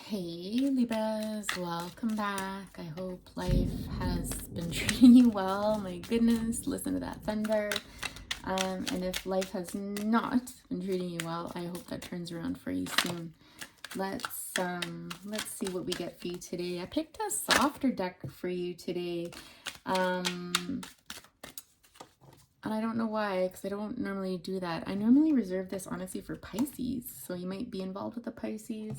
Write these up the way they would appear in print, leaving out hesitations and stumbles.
Hey Libras, welcome back. I hope life has been treating you well. My goodness, listen to that thunder. And if life has not been treating you well, I hope that turns around for you soon. Let's see what we get for you today. I picked a softer deck for you today. And I don't know why, because I don't normally do that. I normally reserve this honestly for Pisces. So you might be involved with the Pisces.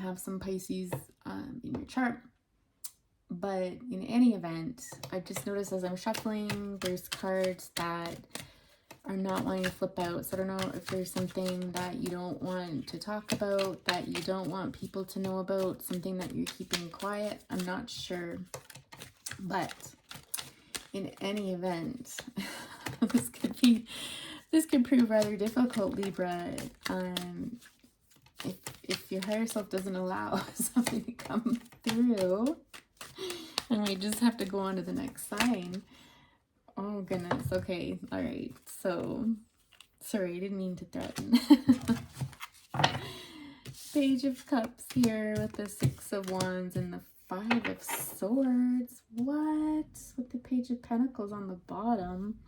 Have some Pisces in your chart. But in any event, I've just noticed as I'm shuffling, there's cards that are not wanting to flip out. So I don't know if there's something that you don't want to talk about, that you don't want people to know about, something that you're keeping quiet. I'm not sure. But in any event, this could prove rather difficult, Libra. If your higher self doesn't allow something to come through, and we just have to go on to the next sign. Oh goodness. Okay. All right. So sorry, I didn't mean to threaten. Page of Cups here with the Six of Wands and the Five of Swords. What? With the Page of Pentacles on the bottom.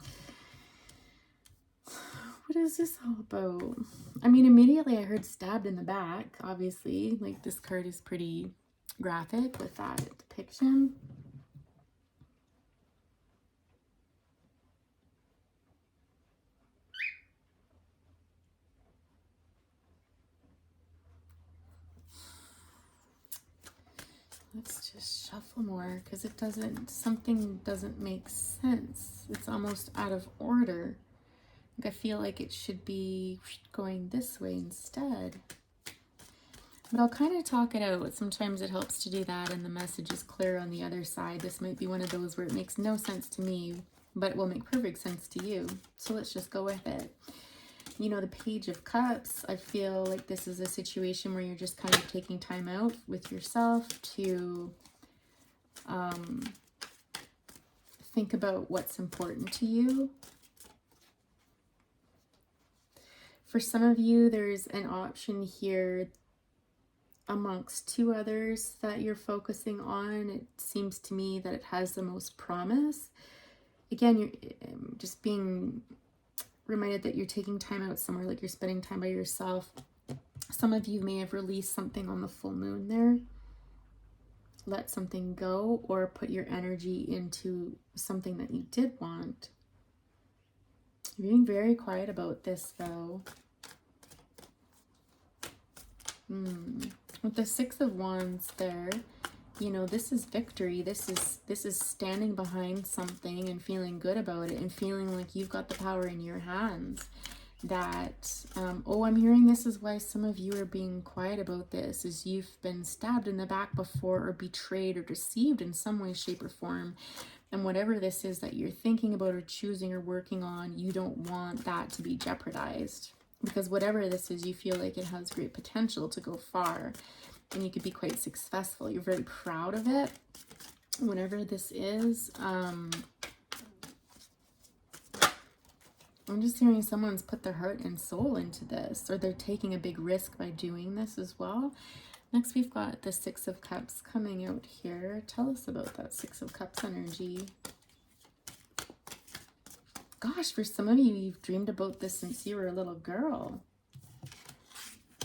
What is this all about? I mean, immediately I heard stabbed in the back, obviously. Like, this card is pretty graphic with that depiction. Let's just shuffle more because something doesn't make sense. It's almost out of order. I feel like it should be going this way instead. But I'll kind of talk it out. Sometimes it helps to do that and the message is clear on the other side. This might be one of those where it makes no sense to me, but it will make perfect sense to you. So let's just go with it. You know, the Page of Cups, I feel like this is a situation where you're just kind of taking time out with yourself to think about what's important to you. For some of you, there's an option here amongst two others that you're focusing on. It seems to me that it has the most promise. Again, you're just being reminded that you're taking time out somewhere, like you're spending time by yourself. Some of you may have released something on the full moon there. Let something go or put your energy into something that you did want. You're being very quiet about this though. With the Six of Wands there, you know, this is victory. This is standing behind something and feeling good about it and feeling like you've got the power in your hands. That, I'm hearing this is why some of you are being quiet about this, is you've been stabbed in the back before or betrayed or deceived in some way, shape, or form. And whatever this is that you're thinking about or choosing or working on, you don't want that to be jeopardized. Because whatever this is, you feel like it has great potential to go far. And you could be quite successful. You're very proud of it. Whatever this is, I'm just hearing someone's put their heart and soul into this, or they're taking a big risk by doing this as well. Next, we've got the Six of Cups coming out here. Tell us about that Six of Cups energy. Gosh, for some of you, you've dreamed about this since you were a little girl.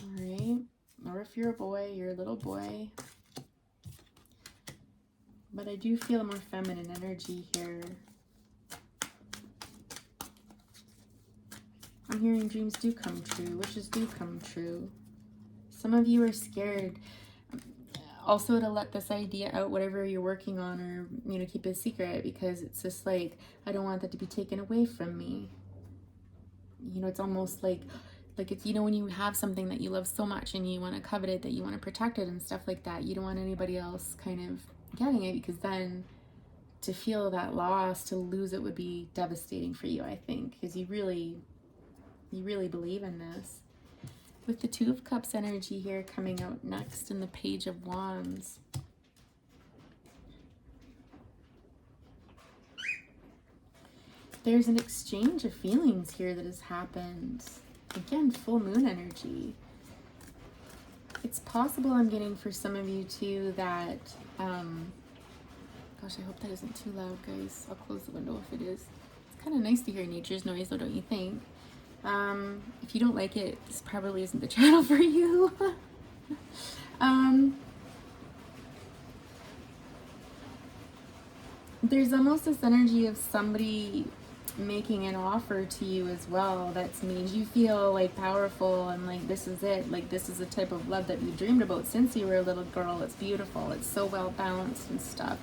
All right. Or if you're a boy, you're a little boy. But I do feel more feminine energy here. I'm hearing dreams do come true, wishes do come true. Some of you are scared also to let this idea out, whatever you're working on, or, you know, keep it secret, because it's just like, I don't want that to be taken away from me. You know, it's almost like it's, you know, when you have something that you love so much and you want to covet it, that you want to protect it and stuff like that, you don't want anybody else kind of getting it, because then to feel that loss, to lose it, would be devastating for you, I think, because you really believe in this. With the Two of Cups energy here coming out next in the Page of Wands. There's an exchange of feelings here that has happened. Again, full moon energy. It's possible I'm getting for some of you too that, gosh, I hope that isn't too loud, guys. I'll close the window if it is. It's kind of nice to hear nature's noise, though, don't you think? If you don't like it, this probably isn't the channel for you. There's almost this energy of somebody making an offer to you as well that's made you feel like powerful and like this is it, like this is the type of love that you dreamed about since you were a little girl. It's beautiful, it's so well balanced and stuff.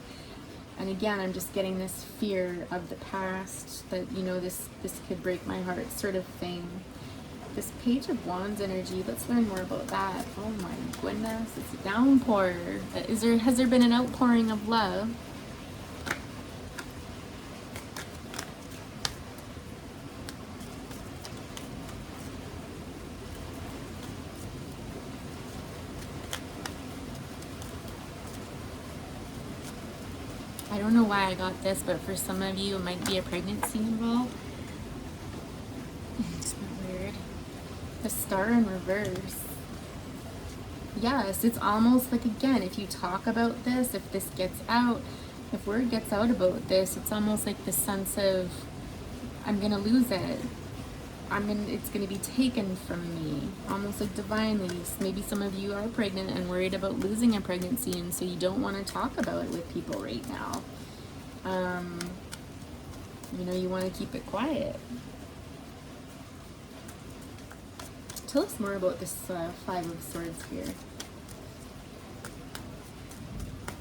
And again, I'm just getting this fear of the past, that, you know, this could break my heart sort of thing. This Page of Wands energy, let's learn more about that. Oh my goodness, it's a downpour. Has there been an outpouring of love? I don't know why I got this, but for some of you, it might be a pregnancy involved. It's not weird. The Star in reverse. Yes, it's almost like, again, if you talk about this, if this gets out, if word gets out about this, it's almost like the sense of, I'm going to lose it. It's going to be taken from me, almost like divinely. Maybe some of you are pregnant and worried about losing a pregnancy, and so you don't want to talk about it with people right now. You know, you want to keep it quiet. Tell us more about this Five of Swords here.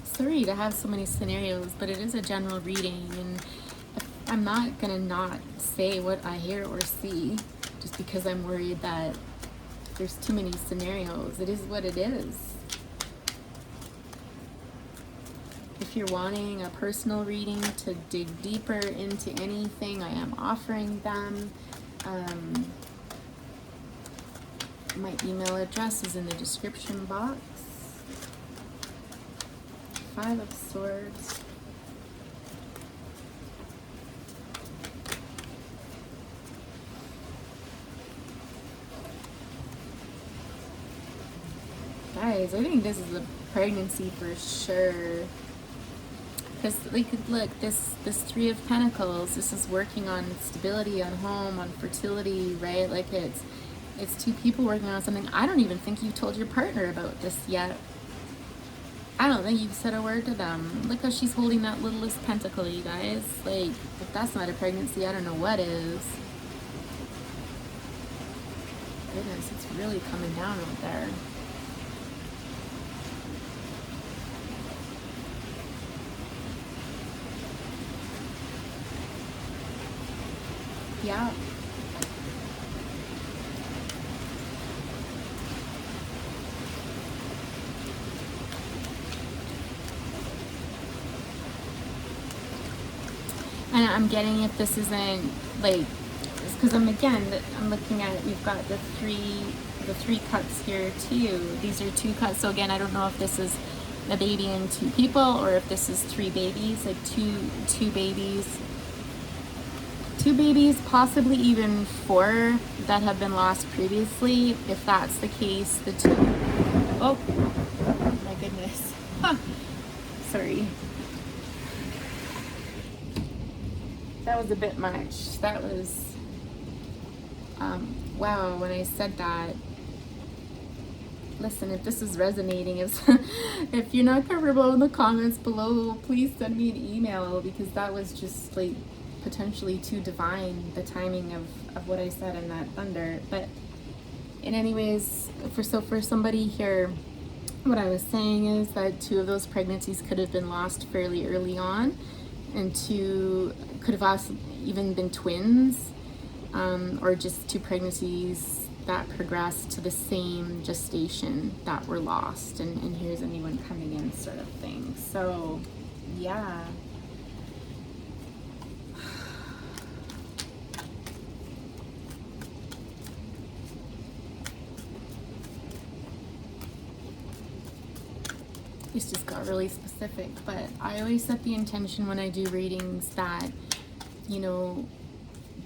Sorry to have so many scenarios, but it is a general reading, and I'm not gonna not say what I hear or see just because I'm worried that there's too many scenarios. It is what it is. If you're wanting a personal reading to dig deeper into anything, I am offering them. My email address is in the description box. Five of Swords. Guys, I think this is a pregnancy for sure. Because, like, look, this Three of Pentacles, this is working on stability, on home, on fertility, right? Like, it's two people working on something. I don't even think you've told your partner about this yet. I don't think you've said a word to them. Look how she's holding that littlest pentacle, you guys. Like, if that's not a pregnancy, I don't know what is. Goodness, it's really coming down out there. Yeah. And I'm getting if this isn't like, because I'm looking at, we've got the three cups here too. These are two cups. So again, I don't know if this is a baby and two people, or if this is three babies, like two babies. Two babies, possibly even four that have been lost previously. If that's the case, the two. Oh my goodness. Sorry. That was a bit much. That was, wow, when I said that, listen, if this is resonating, if you're not comfortable in the comments below, please send me an email, because that was just like potentially too divine, the timing of what I said in that thunder. But in anyways, for somebody here, what I was saying is that two of those pregnancies could have been lost fairly early on, and two could have also even been twins, or just two pregnancies that progressed to the same gestation that were lost, and here's a new one coming in, sort of thing. So yeah. This just got really specific, but I always set the intention when I do readings that, you know,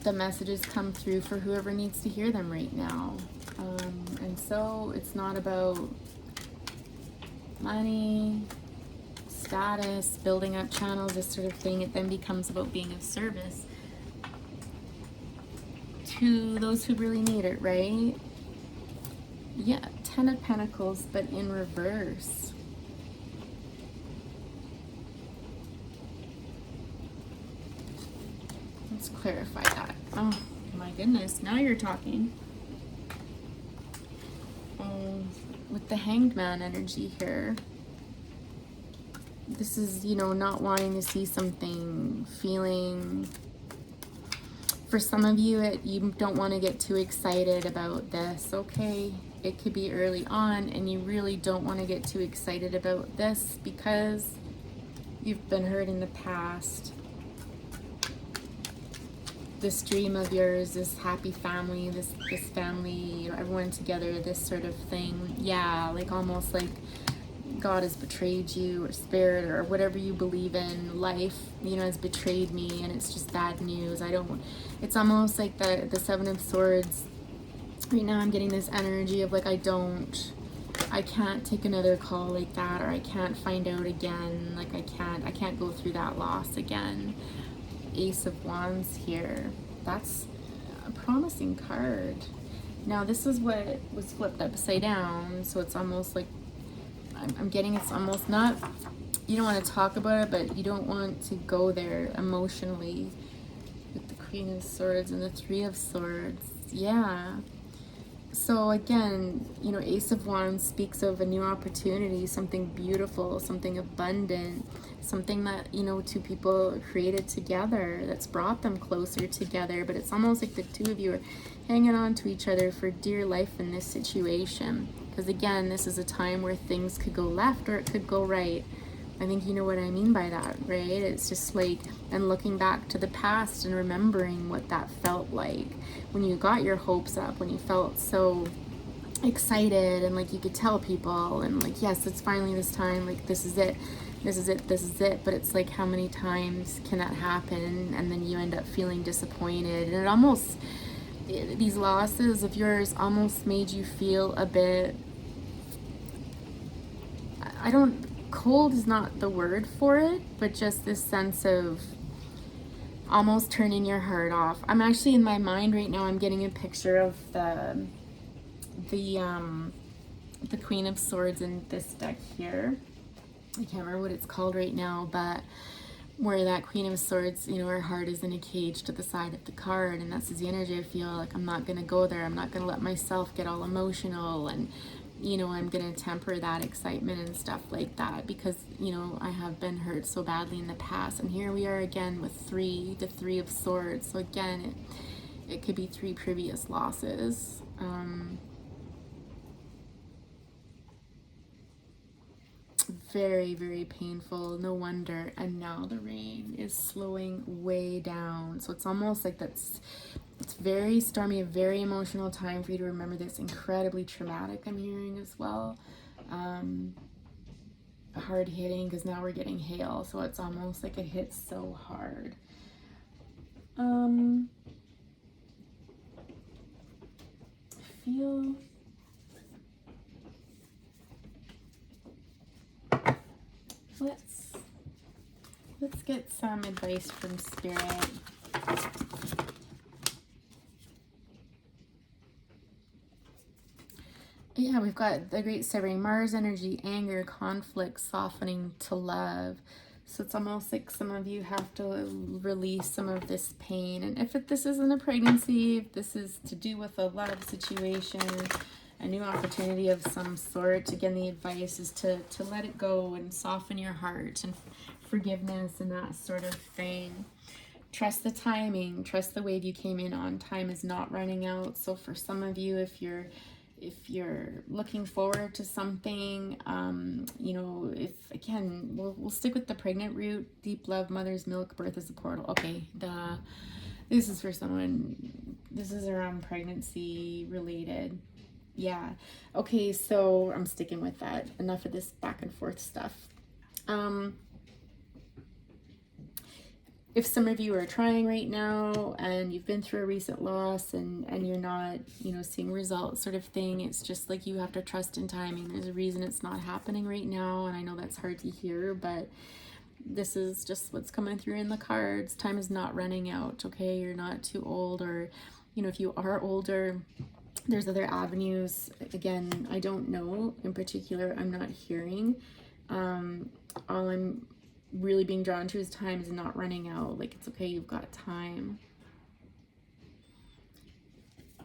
the messages come through for whoever needs to hear them right now. And so it's not about money, status, building up channels, this sort of thing. It then becomes about being of service to those who really need it, right? Yeah, 10 of Pentacles, but in reverse. Let's clarify that. Oh my goodness, now you're talking. With the Hanged Man energy here, this is, you know, not wanting to see something, feeling. For some of you, you don't want to get too excited about this, okay? It could be early on, and you really don't want to get too excited about this because you've been hurt in the past. This dream of yours, this happy family, this family, you know, everyone together, this sort of thing. Yeah, like almost like God has betrayed you, or spirit, or whatever you believe in, life, you know, has betrayed me, and it's just bad news. It's almost like the Seven of Swords. Right now I'm getting this energy of like, I can't take another call like that, or I can't find out again, like I can't go through that loss again. Ace of Wands here. That's a promising card. Now this is what was flipped upside down, so it's almost like I'm getting, it's almost not, you don't want to talk about it, but you don't want to go there emotionally with the Queen of Swords and the Three of Swords. Yeah. So again, you know, Ace of Wands speaks of a new opportunity, something beautiful, something abundant, something that, you know, two people created together that's brought them closer together. But it's almost like the two of you are hanging on to each other for dear life in this situation. Because again, this is a time where things could go left or it could go right. I think you know what I mean by that, right? It's just like, and looking back to the past and remembering what that felt like when you got your hopes up, when you felt so excited and like you could tell people and like, yes, it's finally this time, like this is it, this is it, this is it. But it's like, how many times can that happen? And then you end up feeling disappointed. And it almost, these losses of yours almost made you feel a bit, cold is not the word for it, but just this sense of almost turning your heart off. I'm actually, in my mind right now, I'm getting a picture of the Queen of Swords in this deck here. I can't remember what it's called right now, but where that Queen of Swords, you know, her heart is in a cage to the side of the card, and that's the energy I feel like I'm not gonna go there. I'm not gonna let myself get all emotional, and you know, I'm gonna temper that excitement and stuff like that because, you know, I have been hurt so badly in the past. And here we are again with the Three of Swords. So again, it could be 3 previous losses. Very, very painful. No wonder. And now the rain is slowing way down. So it's almost like it's very stormy, a very emotional time for you to remember this. Incredibly traumatic, I'm hearing as well. Hard hitting, because now we're getting hail, so it's almost like it hits so hard. Feel let's get some advice from Spirit. Yeah, we've got the Great Severing Mars energy, anger, conflict, softening to love. So it's almost like some of you have to release some of this pain. And if this isn't a pregnancy, if this is to do with a love situation, a new opportunity of some sort, again, the advice is to let it go and soften your heart and forgiveness and that sort of thing. Trust the timing, trust the wave you came in on. Time is not running out. So for some of you, if you're looking forward to something, you know, if again, we'll stick with the pregnant root, deep love, mother's milk, birth is a portal. Okay, this is for someone, this is around pregnancy related. Yeah. Okay, so I'm sticking with that. Enough of this back and forth stuff. if some of you are trying right now and you've been through a recent loss and you're not, you know, seeing results sort of thing, it's just like you have to trust in timing. There's a reason it's not happening right now, and I know that's hard to hear, but this is just what's coming through in the cards. Time is not running out, okay? You're not too old, or, you know, if you are older, there's other avenues. Again, I don't know in particular. I'm not hearing. All I'm really being drawn to is time is not running out. Like, it's okay, you've got time.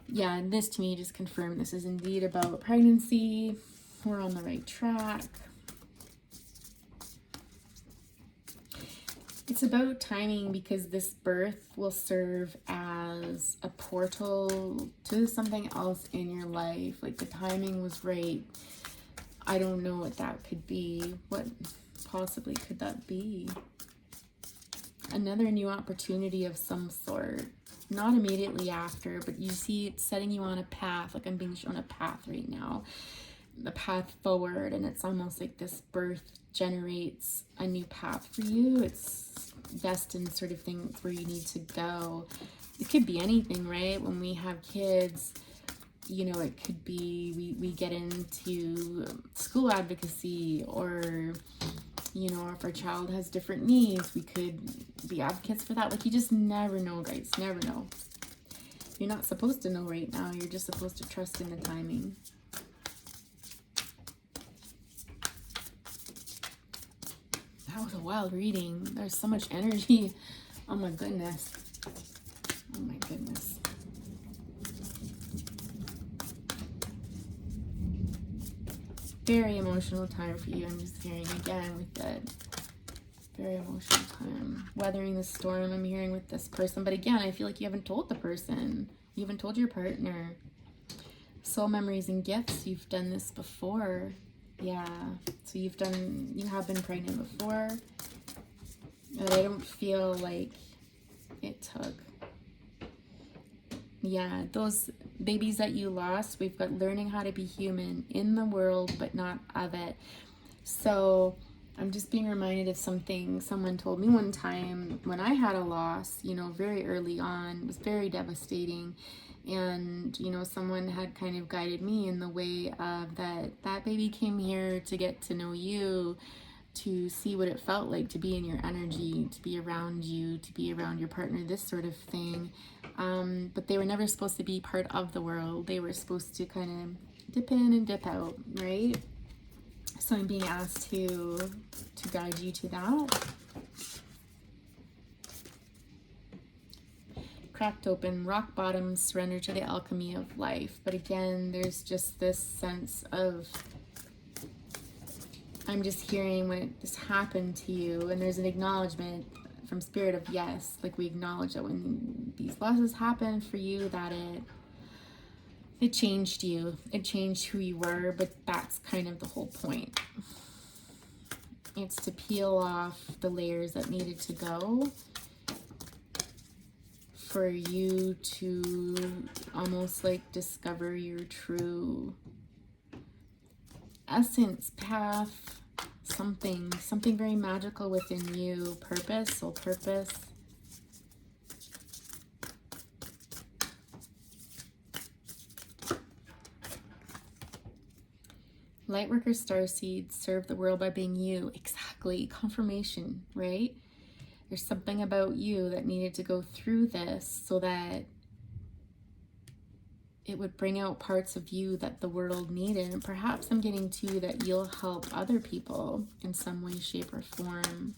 Yeah, and this to me just confirmed this is indeed about pregnancy. We're on the right track. It's about timing, because this birth will serve as a portal to something else in your life. Like, the timing was right. I don't know what that could be. What possibly could that be? Another new opportunity of some sort. Not immediately after, but you see it's setting you on a path. Like, I'm being shown a path right now. A path forward, and it's almost like this birth generates a new path for you. It's destined sort of thing. It's where you need to go. It could be anything, right? When we have kids, you know, it could be we get into school advocacy, or, you know, if our child has different needs, we could be advocates for that. Like, you just never know, guys. Never know. You're not supposed to know right now. You're just supposed to trust in the timing. That was a wild reading. There's so much energy. Oh my goodness. Oh my goodness. Very emotional time for you. I'm just hearing again with that. Very emotional time. Weathering the storm, I'm hearing with this person. But again, I feel like you haven't told the person. You haven't told your partner. Soul memories and gifts. You've done this before. Yeah. So you have been pregnant before. But I don't feel like it took. Yeah, those babies that you lost, we've got learning how to be human in the world, but not of it. So I'm just being reminded of something someone told me one time when I had a loss, you know, very early on. It was very devastating. And, you know, someone had kind of guided me in the way of that baby came here to get to know you, to see what it felt like to be in your energy, to be around you, to be around your partner, this sort of thing. But they were never supposed to be part of the world. They were supposed to kind of dip in and dip out, right? So I'm being asked to guide you to that. Cracked open, rock bottom, surrender to the alchemy of life. But again, there's just this sense of, I'm just hearing when this happened to you, and there's an acknowledgement from spirit of yes, like we acknowledge that when these losses happen for you, that it changed you, it changed who you were. But that's kind of the whole point. It's to peel off the layers that needed to go for you to almost like discover your true essence, path, something very magical within you, purpose, soul purpose. Lightworker starseeds serve the world by being you. Exactly. Confirmation, right? There's something about you that needed to go through this so that it would bring out parts of you that the world needed. And perhaps I'm getting to that you'll help other people in some way, shape, or form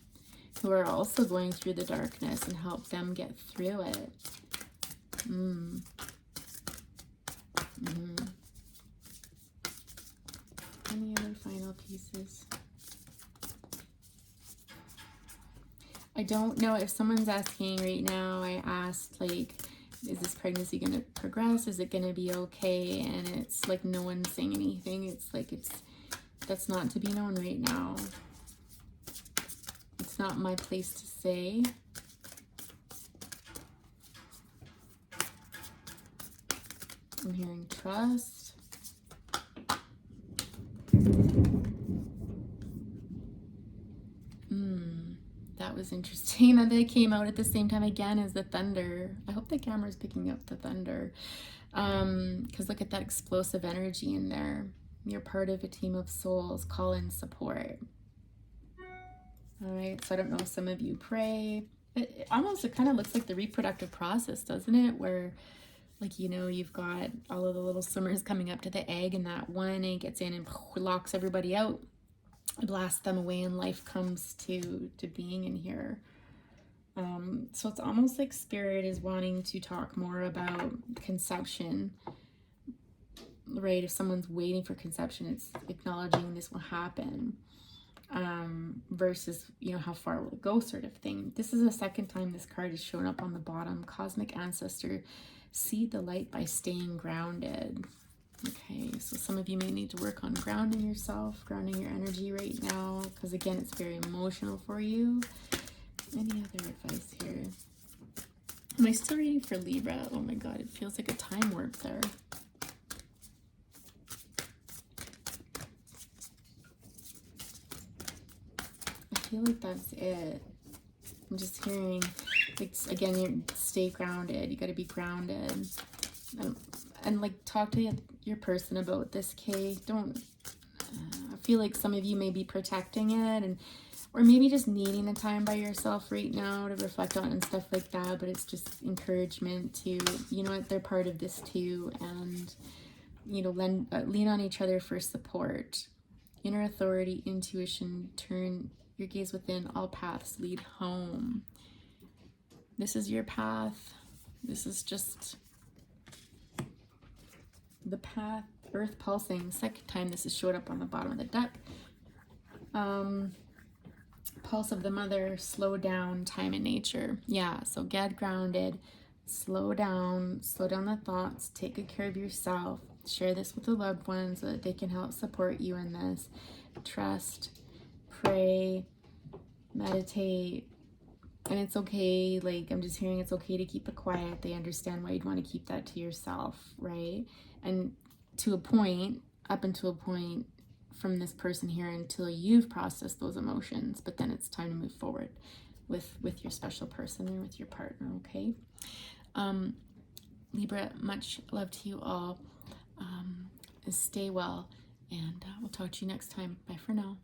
who are also going through the darkness and help them get through it. Any other final pieces? I don't know if someone's asking right now. I asked, like, is this pregnancy going to progress? Is it going to be okay? And it's like no one's saying anything. It's like that's not to be known right now. It's not my place to say. I'm hearing trust. that was interesting that they came out at the same time again as the thunder. I hope the camera's picking up the thunder. Because look at that explosive energy in there. You're part of a team of souls. Call in support. All right, so I don't know if some of you pray. It kind of looks like the reproductive process, doesn't it? Where, like, you know, you've got all of the little swimmers coming up to the egg, and that one egg gets in and locks everybody out, blasts them away, and life comes to being in here. So it's almost like Spirit is wanting to talk more about conception, right? If someone's waiting for conception, it's acknowledging this will happen, versus, you know, how far will it go sort of thing. This is the second time this card has shown up on the bottom. Cosmic Ancestor, see the light by staying grounded. Okay, so some of you may need to work on grounding yourself, grounding your energy right now, because again, it's very emotional for you. Any other advice here? Am I still reading for Libra? Oh my God, it feels like a time warp there. I feel like that's it. I'm just hearing, like, again, you stay grounded. You got to be grounded. And like, talk to your person about this, Kay. Don't, I feel like some of you may be protecting it, or maybe just needing the time by yourself right now to reflect on and stuff like that, but it's just encouragement to, you know what, they're part of this too, and, you know, lean on each other for support. Inner authority, intuition, turn your gaze within, all paths lead home. This is your path. This is just the path. Earth pulsing, second time this has showed up on the bottom of the deck. Pulse of the mother, slow down, time in nature. Yeah, so get grounded, slow down the thoughts, take good care of yourself, share this with the loved ones so that they can help support you in this. Trust, pray, meditate, and it's okay, like, I'm just hearing it's okay to keep it quiet. They understand why you'd want to keep that to yourself, right? And to a point, up until a point, from this person here, until you've processed those emotions, but then it's time to move forward with your special person or with your partner. Okay, Libra, much love to you all. Stay well, and we'll talk to you next time. Bye for now.